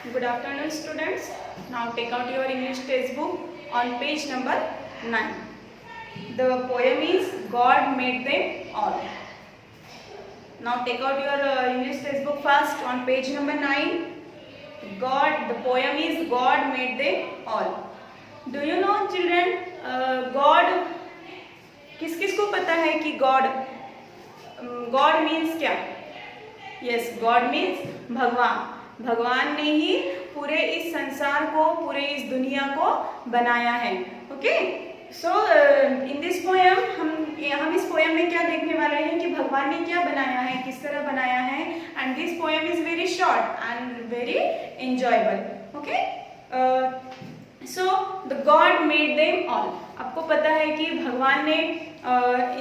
Good afternoon, students. Now take out your English textbook on page number 9. The poem is God Made Them All. Now take out your English textbook first on page number 9. The poem is God Made Them All. Do you know, children, God, किस किस को पता है कि God means क्या? Yes, God means भगवान. भगवान ने ही पूरे इस संसार को, पूरे इस दुनिया को बनाया है. Okay, so in this poem हम इस पोएम में क्या देखने वाले हैं कि भगवान ने क्या बनाया है, किस तरह बनाया है. And this poem is very short and very enjoyable. Okay, so the God made them all. आपको पता है कि भगवान ने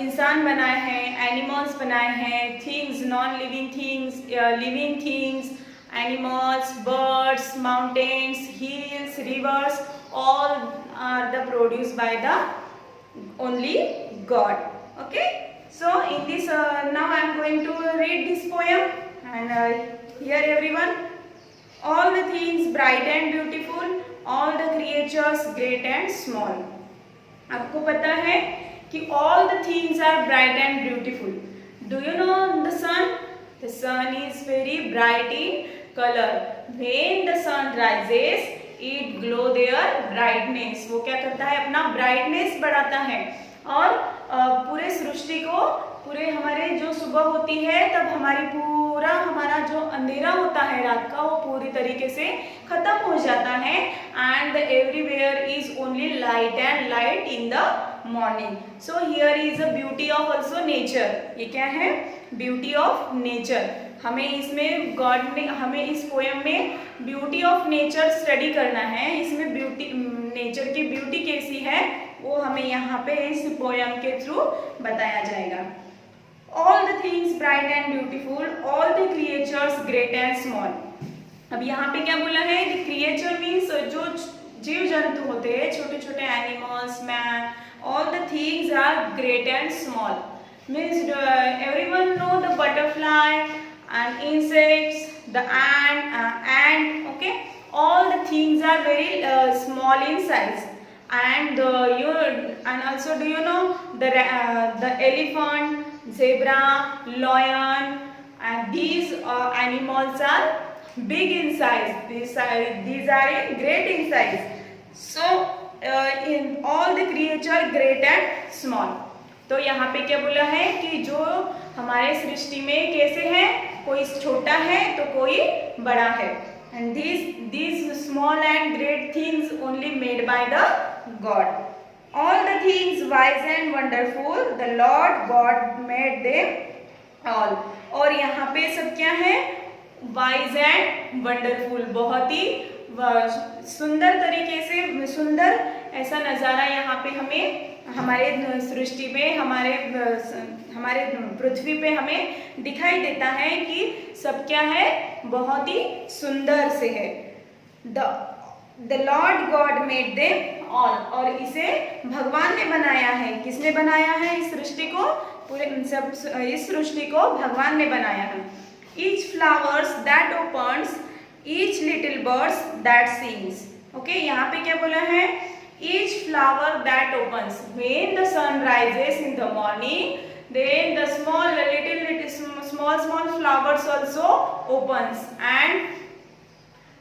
इंसान बनाए हैं, एनिमल्स बनाए हैं, things, non living things, living things, animals, birds, mountains, hills, rivers, all are the produced by the only God. Okay, so in this now I am going to read this poem and here everyone, all the things bright and beautiful, all the creatures great and small. आपको पता है कि all the things are bright and beautiful. Do you know the sun? The sun is very bright in color. When the sun rises, it glow their brightness. वो क्या करता है, अपना brightness बढ़ाता है और पूरे सृष्टि को, पूरे हमारे जो सुबह होती है तब हमारा जो अंधेरा होता है रात का, वो पूरी तरीके से खत्म हो जाता है. And everywhere is only light and light in the morning. So here is a beauty of also nature. ये क्या है, ब्यूटी ऑफ नेचर. हमें इसमें गॉड ने हमें इस पोएम में ब्यूटी ऑफ नेचर स्टडी करना है. इसमें ब्यूटी, नेचर की ब्यूटी कैसी है वो हमें यहाँ पे इस पोएम के थ्रू बताया जाएगा. All the things bright and beautiful, all the creatures great and small. अब यहाँ पे क्या बोला है, द क्रिएचर मीन्स जो जीव जंतु होते हैं, छोटे छोटे animals, man, all the things are great and small. Means everyone know the butterfly and insects, the ant. Okay, all the things are very small in size. And and also do you know the elephant, zebra, lion, and these animals are big in size. These are great in size. So in all the creature great and small. तो यहाँ पे क्या बोला है कि जो हमारे सृष्टि में कैसे है, कोई छोटा है तो कोई बड़ा है. And these small and great things only made by the God. All the things wise and wonderful, the Lord God made them all. और यहाँ पे सब क्या है, वाइज एंड वंडरफुल. बहुत ही सुंदर तरीके से, सुंदर ऐसा नज़ारा यहाँ पे हमें हमारे सृष्टि पे, हमारे पृथ्वी पे हमें दिखाई देता है कि सब क्या है, बहुत ही सुंदर से है. The Lord God made them all. और इसे भगवान ने बनाया है. किसने बनाया है इस सृष्टि को, इस सृष्टि को भगवान ने बनाया है. Each flowers that opens, each little birds that sings. Okay, यहाँ पे क्या बोला है, each flower that opens when the sun rises in the morning, then the small flowers also opens, and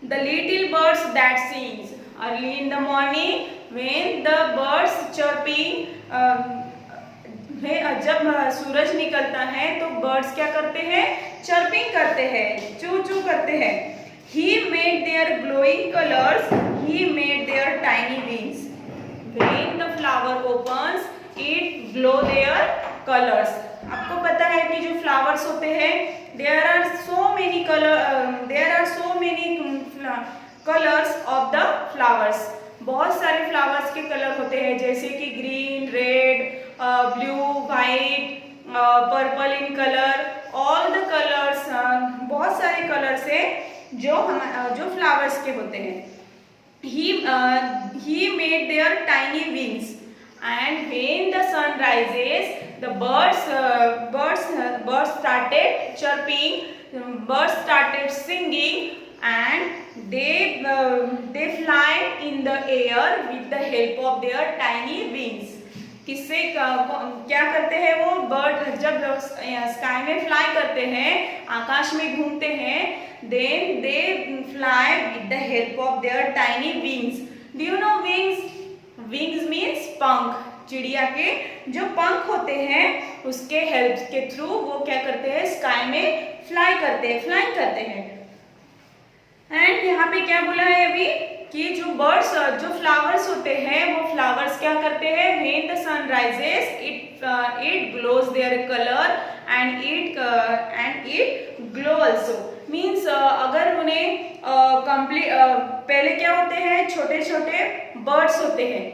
the little birds that sings early in the morning when the birds chirping. जब सूरज निकलता है तो birds क्या करते हैं, chirping करते हैं, चू चू करते हैं. He made their glowing colors, he made their tiny wings. When the flower opens, it glow their colors. आपको पता है कि जो फ्लावर्स होते हैं, there are so many colors of the flowers. बहुत सारे फ्लावर्स के कलर होते हैं, जैसे कि green, red, blue, white, purple in colour. All the colours, बहुत सारे कलर्स है जो फ्लावर्स के होते हैं. He made their tiny wings, and when the sun rises, the birds started chirping, birds started singing, and they in the air with the help of their tiny wings. किससे क्या करते हैं वो बर्ड जब sky में fly करते हैं, आकाश में घूमते हैं, then they fly with the help of their tiny wings. Do you know wings? Wings means पंख। चिड़िया के जो पंख होते हैं उसके हेल्प के थ्रू वो क्या करते हैं, स्काई में फ्लाई करते हैं। एंड यहाँ पे क्या बोला है अभी कि जो बर्ड्स जो फ्लावर्स होते हैं वो फ्लावर्स क्या करते हैं, when the sun rises it glows their colour and it glow also. Means अगर उन्हें पहले क्या होते हैं, छोटे छोटे बर्ड्स होते हैं,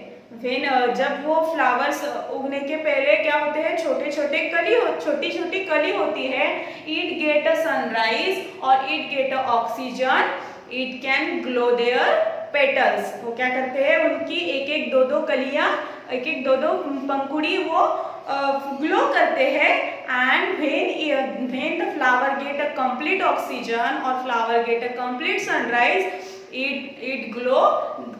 जब वो फ्लावर्स उगने के पहले क्या होते हैं, छोटी छोटी कली होती है। इट गेट अ सनराइज और it get a oxygen, it can glow their petals. वो क्या करते हैं, उनकी एक दो कलियां, एक दो पंखुड़ी वो ग्लो करते हैं। And when the flower get a complete oxygen और flower get a complete sunrise, it glow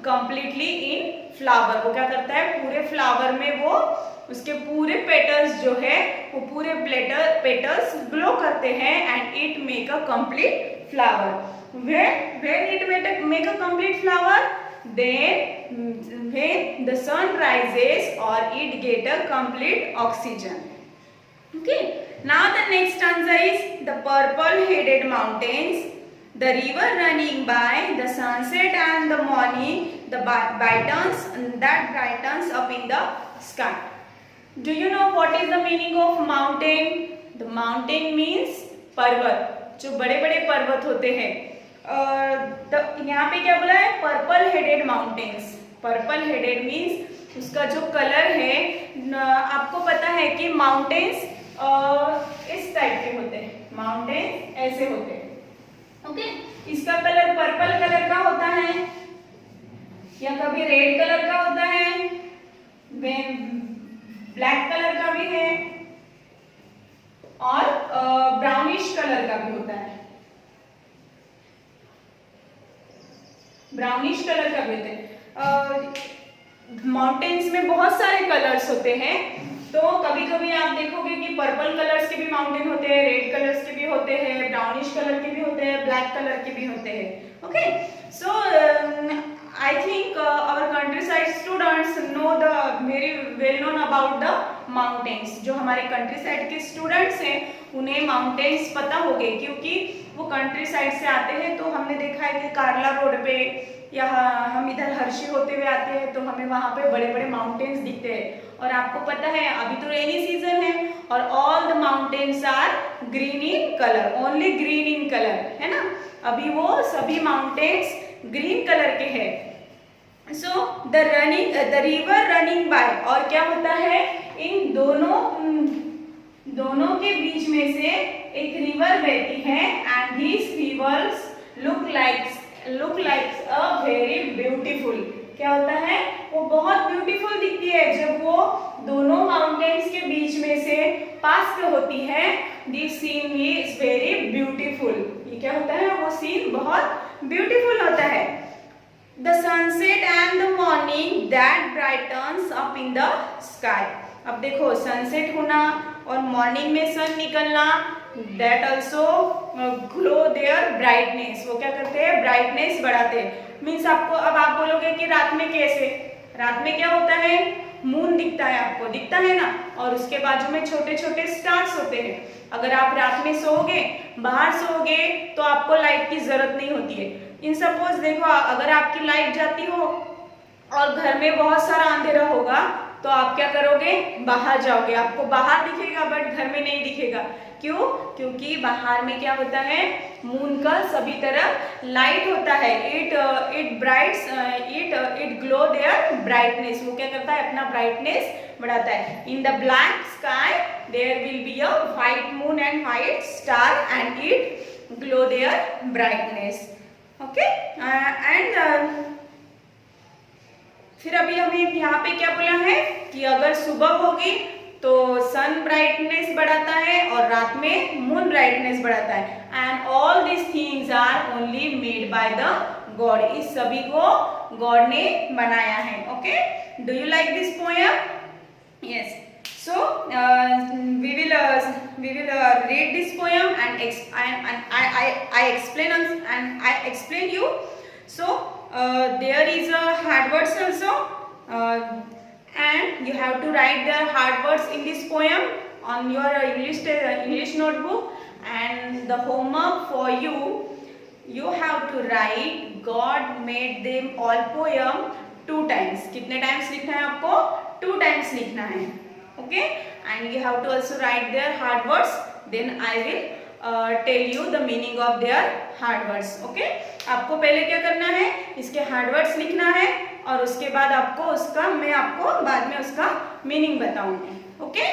completely in flower. वो क्या करता है, पूरे फ्लावर में वो उसके पूरे पेटल्स जो है वो पूरे पेटल्स ग्लो करते हैं and it make a complete flower. When it make a complete flower, then when the sun rises or it get a complete oxygen. Okay. Now the next stanza is the purple-headed mountains, the river running by, the sunset and the morning, the that brightens up in the sky. Do you know what is the meaning of mountain? The mountain means पर्वत, जो बड़े बड़े पर्वत होते हैं। यहाँ पे क्या बोला है, purple headed mountains. Purple headed means उसका जो कलर है, आपको पता है कि माउंटेन्स इस टाइप के होते हैं, माउंटेन ऐसे होते हैं। ओके, इसका कलर पर्पल कलर का होता है या कभी रेड कलर का होता है, ब्लैक कलर का भी है और ब्राउनिश कलर का भी होता है। ब्राउनिश कलर का भी होते हैं। माउंटेन्स में बहुत सारे कलर्स होते हैं, तो कभी कभी आप देखोगे कि पर्पल कलर्स के भी माउंटेन होते हैं, रेड कलर्स के भी होते हैं, ब्राउनिश कलर के भी होते हैं, ब्लैक कलर के भी होते हैं। Okay, so I think our countryside students know the very well known about the mountains. जो हमारे कंट्री साइड के स्टूडेंट्स हैं उन्हें माउंटेन्स पता होंगे, क्योंकि वो कंट्री साइड से आते हैं। तो हमने देखा है कि कार्ला रोड पे या हम इधर हर्षी होते हुए आते हैं तो हमें वहाँ पे बड़े बड़े माउंटेन्स दिखते हैं। और आपको पता है अभी तो रेनी सीजन है और all the mountains are green in colour, only green in colour, है ना। अभी वो सभी माउंटेन्स ग्रीन कलर के हैं। So the river running by, और क्या होता है, इन दोनों के बीच में से एक रिवर बहती है and these rivers look like a very beautiful। क्या होता है, वो बहुत ब्यूटीफुल दिखती है जब वो दोनों माउंटेन्स के बीच में से पास में होती है। This scene is very beautiful. ये क्या होता है, वो सीन बहुत ब्यूटीफुल होता है। The sunset and the morning that brightens up in the sky. अब देखो सनसेट होना और मॉर्निंग में सन निकलना, that also glow their brightness. वो क्या करते हैं, ब्राइटनेस बढ़ाते हैं। मीन्स आपको, अब आप बोलोगे कि रात में कैसे, रात में क्या होता है, मून दिखता है, आपको दिखता है ना, और उसके बाजू में छोटे छोटे स्टार्स होते हैं। अगर आप रात में सोओगे, बाहर सोओगे, तो आपको लाइट की जरूरत नहीं होती है। इन सपोज देखो, अगर आपकी लाइट जाती हो और घर में बहुत सारा अंधेरा होगा तो आप क्या करोगे, बाहर जाओगे, आपको बाहर दिखेगा बट घर में नहीं दिखेगा। क्यों? क्योंकि बाहर में क्या होता है, मून का सभी तरफ लाइट होता है। It glow their brightness. वो क्या करता है, अपना ब्राइटनेस बढ़ाता है। In the black sky there will be a white moon and white star and it glow their brightness. Okay, and फिर अभी हमें यहाँ पे क्या बोला है कि अगर सुबह होगी तो सन ब्राइटनेस बढ़ाता है और रात में मून ब्राइटनेस बढ़ाता है। And all this things are only made by the god, इस सभी को गॉड ने बनाया है. Okay, do you like this poem? Yes. So we will read this poem and I explain you. So there is a hard words also, and you have to write the hard words in this poem on your English notebook. And the homework for you, you have to write God made them all poem 2 times. कितने times लिखना है आपको? 2 times लिखना है. Okay, and you have to also write their hard words. Then I will tell you the meaning of their hard words. Okay, आपको पहले क्या करना है, इसके hard words लिखना है और उसके बाद आपको उसका, मैं आपको बाद में उसका meaning बताऊंगी. Okay.